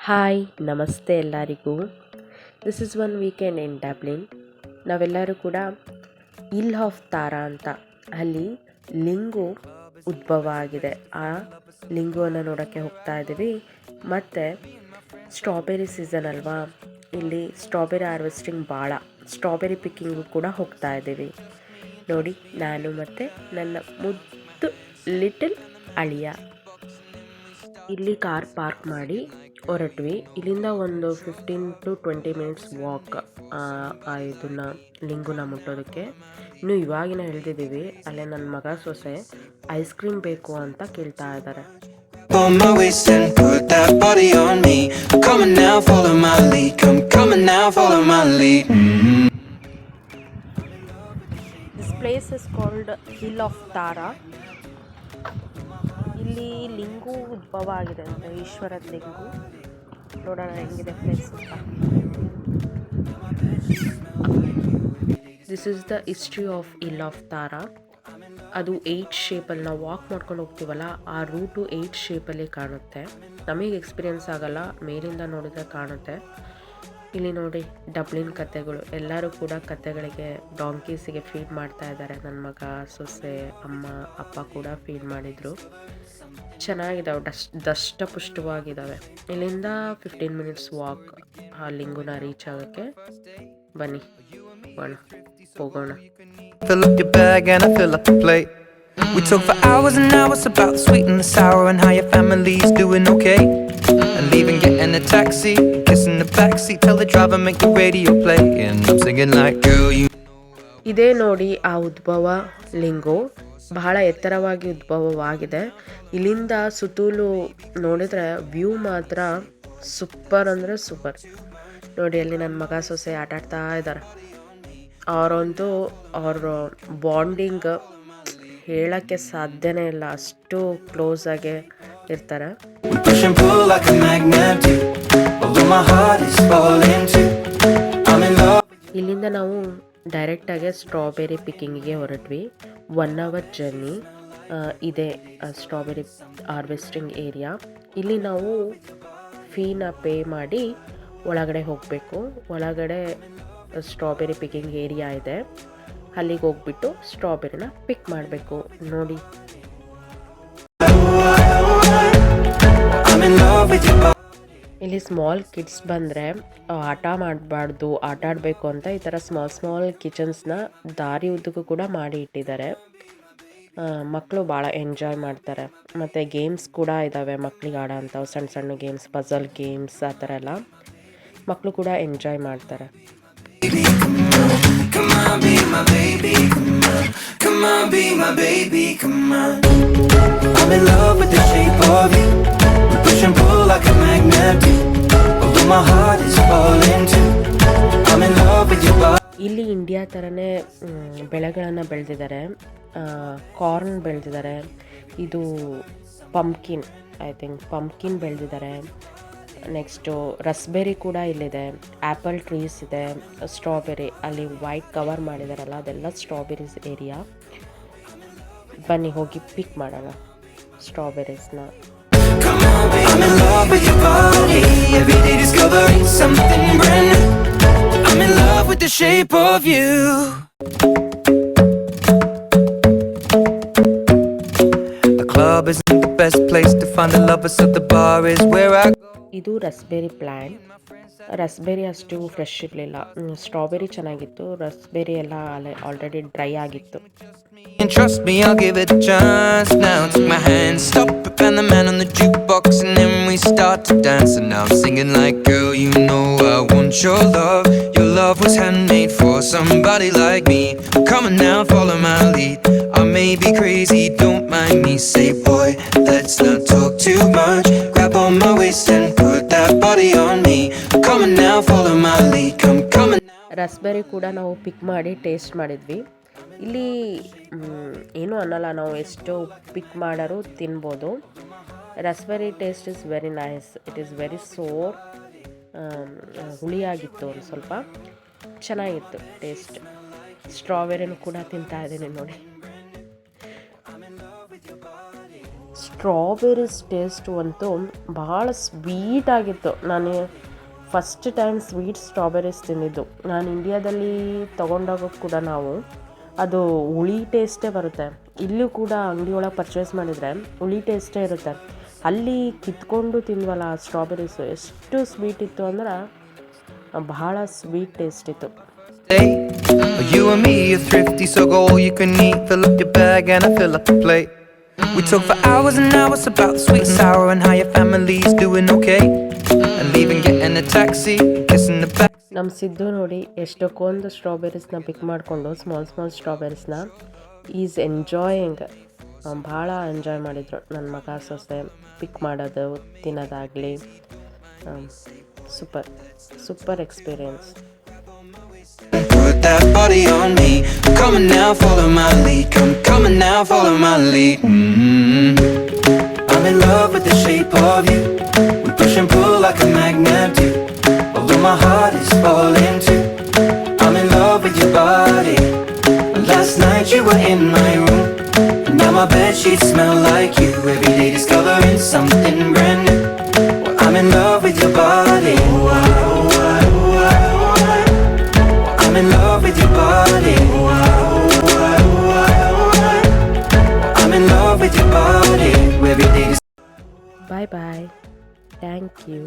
Hi ನಮಸ್ತೆ ಎಲ್ಲರಿಗೂ. This is one weekend in Dublin. ನಾವೆಲ್ಲರೂ ಕೂಡ ಹಿಲ್ ಆಫ್ ತಾರಾ ಅಂತ ಅಲ್ಲಿ ಲಿಂಗು ಉದ್ಭವ ಆಗಿದೆ. ಆ ಲಿಂಗುವನ್ನು ನೋಡೋಕ್ಕೆ ಹೋಗ್ತಾ ಇದ್ದೀವಿ. ಮತ್ತು ಸ್ಟ್ರಾಬೆರಿ ಸೀಸನ್ ಅಲ್ವಾ, ಇಲ್ಲಿ ಸ್ಟ್ರಾಬೆರಿ ಹಾರ್ವೆಸ್ಟಿಂಗ್ ಭಾಳ, ಸ್ಟ್ರಾಬೆರಿ ಪಿಕ್ಕಿಂಗು ಕೂಡ ಹೋಗ್ತಾ ಇದ್ದೀವಿ. ನೋಡಿ, ನಾನು ಮತ್ತು ನನ್ನ ಮುದ್ದು ಲಿಟಲ್ ಅಳಿಯ ಇಲ್ಲಿ ಕಾರ್ ಪಾರ್ಕ್ ಮಾಡಿ ಹೊರಟ್ವಿ. ಇಲ್ಲಿಂದ ಒಂದು 15 to 20 ಮಿನಿಟ್ಸ್ ವಾಕ್ ಇದನ್ನು ಲಿಂಗುನ ಮುಟ್ಟೋದಕ್ಕೆ. ಇನ್ನು ಇವಾಗಿನ ಹೇಳ್ತಿದ್ದೀವಿ. ಅಲ್ಲೇ ನನ್ನ ಮಗ ಸೊಸೆ ಐಸ್ ಕ್ರೀಮ್ ಬೇಕು ಅಂತ ಕೇಳ್ತಾ ಇದ್ದಾರೆ. This place is called hill of Tara. ಇಲ್ಲಿ ಲಿಂಗು ಉದ್ಭವ ಆಗಿದೆ ಅಂತ, ಈಶ್ವರದ ಲಿಂಗು. ನೋಡೋಣ ಹೆಂಗಿದೆ ಪ್ಲೇಸ್ ಅಂತ. This is the history of hill of Tara. ಅದು 8 ಶೇಪಲ್ಲಿ ನಾವು ವಾಕ್ ಮಾಡ್ಕೊಂಡು ಹೋಗ್ತೀವಲ್ಲ, ಆ ರೂಟು 8 ಶೇಪಲ್ಲಿ ಕಾಣುತ್ತೆ. ನಮಗೆ ಎಕ್ಸ್ಪೀರಿಯನ್ಸ್ ಆಗಲ್ಲ, ಮೇಲಿಂದ ನೋಡಿದ್ರೆ ಕಾಣುತ್ತೆ. ಇಲ್ಲಿ ನೋಡಿ, ಡಬ್ಲಿನ್ ಕತೆಗಳು. ಎಲ್ಲರೂ ಕೂಡ ಕತೆಗಳಿಗೆ ಡಾಂಕೀಸಿಗೆ ಫೀಡ್ ಮಾಡ್ತಾ ಇದ್ದಾರೆ. ನನ್ನ ಮಗ, ಸೊಸೆ, ಅಮ್ಮ, ಅಪ್ಪ ಕೂಡ ಫೀಡ್ ಮಾಡಿದರು. ಚೆನ್ನಾಗಿದ್ದಾವೆ, ದಷ್ಟಪುಷ್ಟವಾಗಿದ್ದಾವೆ. ಇಲ್ಲಿಂದ 15 ಮಿನಿಟ್ಸ್ ವಾಕ್ ಆ ಲಿಂಗುನ ರೀಚ್ ಆಗೋಕ್ಕೆ. ಬನ್ನಿ ಹೋಗೋಣ. Fill up your bag and I fill up the plate. We talk for hours and hours about the sweet and the sour and how your family's doing okay. And leaving, getting a taxi, kissing the backseat, tell the driver make the radio play. And I'm singing like, girl, you. ಇದೇ ನೋಡಿ ಆ ಉದ್ಭವ ಲಿಂಗು. ಬಹಳ ಎತ್ತರವಾಗಿ ಉದ್ಭವವಾಗಿದೆ. ಇಲ್ಲಿಂದ ಸುತ್ತಲೂ ನೋಡಿದರೆ view ಮಾತ್ರ ಸೂಪರ್ ಅಂದರೆ ಸೂಪರ್. ನೋಡಿ, ಅಲ್ಲಿ ನನ್ನ ಮಗ ಸೊಸೆ ಆಟಾಡ್ತಾ ಇದ್ದಾರೆ. ಅವರಂತೂ ಅವ್ರ ಬಾಂಡಿಂಗ್ ಹೇಳೋಕ್ಕೆ ಸಾಧ್ಯನೇ ಇಲ್ಲ, ಅಷ್ಟು ಕ್ಲೋಸಾಗೆ ಇರ್ತಾರೆ. ಇಲ್ಲಿಂದ ನಾವು ಡೈರೆಕ್ಟಾಗಿ ಸ್ಟ್ರಾಬೆರಿ ಪಿಕ್ಕಿಂಗಿಗೆ ಹೊರಟ್ವಿ. 1 hour ಜರ್ನಿ ಇದೆ ಸ್ಟ್ರಾಬೆರಿ ಹಾರ್ವೆಸ್ಟಿಂಗ್ ಏರಿಯಾ. ಇಲ್ಲಿ ನಾವು ಫೀನ ಪೇ ಮಾಡಿ ಒಳಗಡೆ ಹೋಗಬೇಕು. ಒಳಗಡೆ ಸ್ಟ್ರಾಬೆರಿ ಪಿಕ್ಕಿಂಗ್ ಏರಿಯಾ ಇದೆ. ಅಲ್ಲಿಗೆ ಹೋಗ್ಬಿಟ್ಟು ಸ್ಟ್ರಾಬೆರಿನ ಪಿಕ್ ಮಾಡಬೇಕು. ನೋಡಿ, ಇಲ್ಲಿ ಸ್ಮಾಲ್ ಕಿಡ್ಸ್ ಬಂದರೆ ಆಟ ಮಾಡಬಾರ್ದು, ಆಟ ಆಡಬೇಕು ಅಂತ ಈ ಥರ ಸ್ಮಾಲ್ ಕಿಚನ್ಸ್ನ ದಾರಿ ಉದ್ದಕ್ಕೂ ಕೂಡ ಮಾಡಿ ಇಟ್ಟಿದ್ದಾರೆ. ಮಕ್ಕಳು ಭಾಳ ಎಂಜಾಯ್ ಮಾಡ್ತಾರೆ. ಮತ್ತು ಗೇಮ್ಸ್ ಕೂಡ ಇದ್ದಾವೆ ಮಕ್ಕಳಿಗೆ ಆಡೋ ಅಂಥವು, ಸಣ್ಣ ಗೇಮ್ಸ್, ಪಝಲ್ ಗೇಮ್ಸ್, ಆ ಥರ ಎಲ್ಲ ಮಕ್ಕಳು ಕೂಡ ಎಂಜಾಯ್ ಮಾಡ್ತಾರೆ. Come on, be my baby, come on. Come on, be my baby, come on. I'm in love with the shape of you. We push and pull like a magnet do. Although my heart is falling too. I'm in love with your body. ಇಲ್ಲಿ India ಥರನೇ ಬೆಳೆಗಳನ್ನು ಬೆಳೆದಿದ್ದಾರೆ. Corn ಬೆಳೆದಿದ್ದಾರೆ. ಇದು pumpkin, I think pumpkin ಬೆಳೆದಿದ್ದಾರೆ. Next raspberry ಕೂಡ ಇಲ್ಲಿದೆ. Apple trees ಇದೆ. ಸ್ಟ್ರಾಬೆರಿ ಅಲ್ಲಿ ವೈಟ್ ಕವರ್ ಮಾಡಿದಾರಲ್ಲ, ಅದೆಲ್ಲ ಸ್ಟ್ರಾಬೆರೀಸ್ ಏರಿಯಾ. ಬನ್ನಿ ಹೋಗಿ ಪಿಕ್ ಮಾಡೋಣ ಸ್ಟ್ರಾಬೆರೀಸ್ನ. I'm in love with your body. Every day discovering something brand new. I'm in love with the shape of you. The club isn't the best place to find the lovers, so the bar is where I go. ಇದು raspberry plant. Raspberry ಅಷ್ಟು fresh ಇರಲಿಲ್ಲ. Strawberry ಚೆನ್ನಾಗಿತ್ತು, raspberry ಎಲ್ಲ already dry ಆಗಿತ್ತು. And trust me, I'll give it a chance. Now take my hand, stop it, and the man on the jukebox, and then we start to dance. And now I'm singing like, girl, you know I want your love. Your love was handmade for somebody like me. Come on now, follow my lead. I may be crazy, don't mind me. Say, boy, let's not talk too much. Grab on my waist and put that body on me. Come on now, follow my lead. Come on. Raspberry ಕೂಡ ನಾವು ಪಿಕ್ ಮಾಡಿ taste ಮಾಡಿದ್ವಿ. ಇಲ್ಲಿ ಏನೂ ಅನ್ನಲ್ಲ, ನಾವು ಎಷ್ಟು pick ಮಾಡರೂ ತಿನ್ಬೋದು. Raspberry taste is very nice. It is very sour, ಹುಳಿಯಾಗಿತ್ತು, ಒಂದು ಸ್ವಲ್ಪ ಚೆನ್ನಾಗಿತ್ತು ಟೇಸ್ಟ್. ಸ್ಟ್ರಾಬೆರಿನೂ ಕೂಡ ತಿಂತಾ ಇದ್ದೀನಿ ನೋಡಿ. ಸ್ಟ್ರಾಬೆರೀಸ್ ಟೇಸ್ಟು ಅಂತೂ ಭಾಳ ಸ್ವೀಟಾಗಿತ್ತು. ನಾನು ಫಸ್ಟ್ ಟೈಮ್ ಸ್ವೀಟ್ ಸ್ಟ್ರಾಬೆರೀಸ್ ತಿಂದಿದ್ದು. ನಾನು ಇಂಡಿಯಾದಲ್ಲಿ ತೊಗೊಂಡಾಗ ಕೂಡ ನಾವು ಅದು ಹುಳಿ ಟೇಸ್ಟೇ ಬರುತ್ತೆ. ಇಲ್ಲೂ ಕೂಡ ಅಂಗಡಿ ಒಳಗೆ ಪರ್ಚೇಸ್ ಮಾಡಿದರೆ ಹುಳಿ ಟೇಸ್ಟೇ ಇರುತ್ತೆ. ಅಲ್ಲಿ ಕಿತ್ಕೊಂಡು ತಿಂದ್ವಲ್ಲ ಆ ಸ್ಟ್ರಾಬೆರೀಸು ಎಷ್ಟು ಸ್ವೀಟ್ ಇತ್ತು ಅಂದ್ರೆ ಭಾಳ ಸ್ವೀಟ್ ಟೇಸ್ಟ್ ಇತ್ತು. Hey, you and me are thrifty, so go all you can eat. Fill up your bag and I fill up the plate. We talk for hours and hours about the sweet and sour and how your family's doing okay. And leaving, getting a taxi, kissing the back. ನಮ್ಮ ಸಿದ್ದು ನೋಡಿ ಎಷ್ಟಕ್ಕೊಂದು ಸ್ಟ್ರಾಬೆರೀಸ್ನ pick ಮಾಡಿಕೊಂಡು small ಸ್ಟ್ರಾಬೆರೀಸ್ನ is enjoying. ಭಾಳ enjoy ಮಾಡಿದರು ನನ್ನ ಮಗ ಸೊಸೆ. ಪಿಕ್ ಮಾಡೋದು ತಿನ್ನೋದಾಗಲಿ super experience. Put that body on me. Come on now, follow my lead. Come on now, follow my lead. I'm in love with the shape of you. We push and pull like a magnet do. Although my heart is falling too. I'm in love with your body. Last night you were in my room. And now my bedsheets smell like you. Every day discovering something brand new. Well, I'm in love with your body. I'm in love with your body. I'm in love with your body. Every day. Bye bye. Thank you.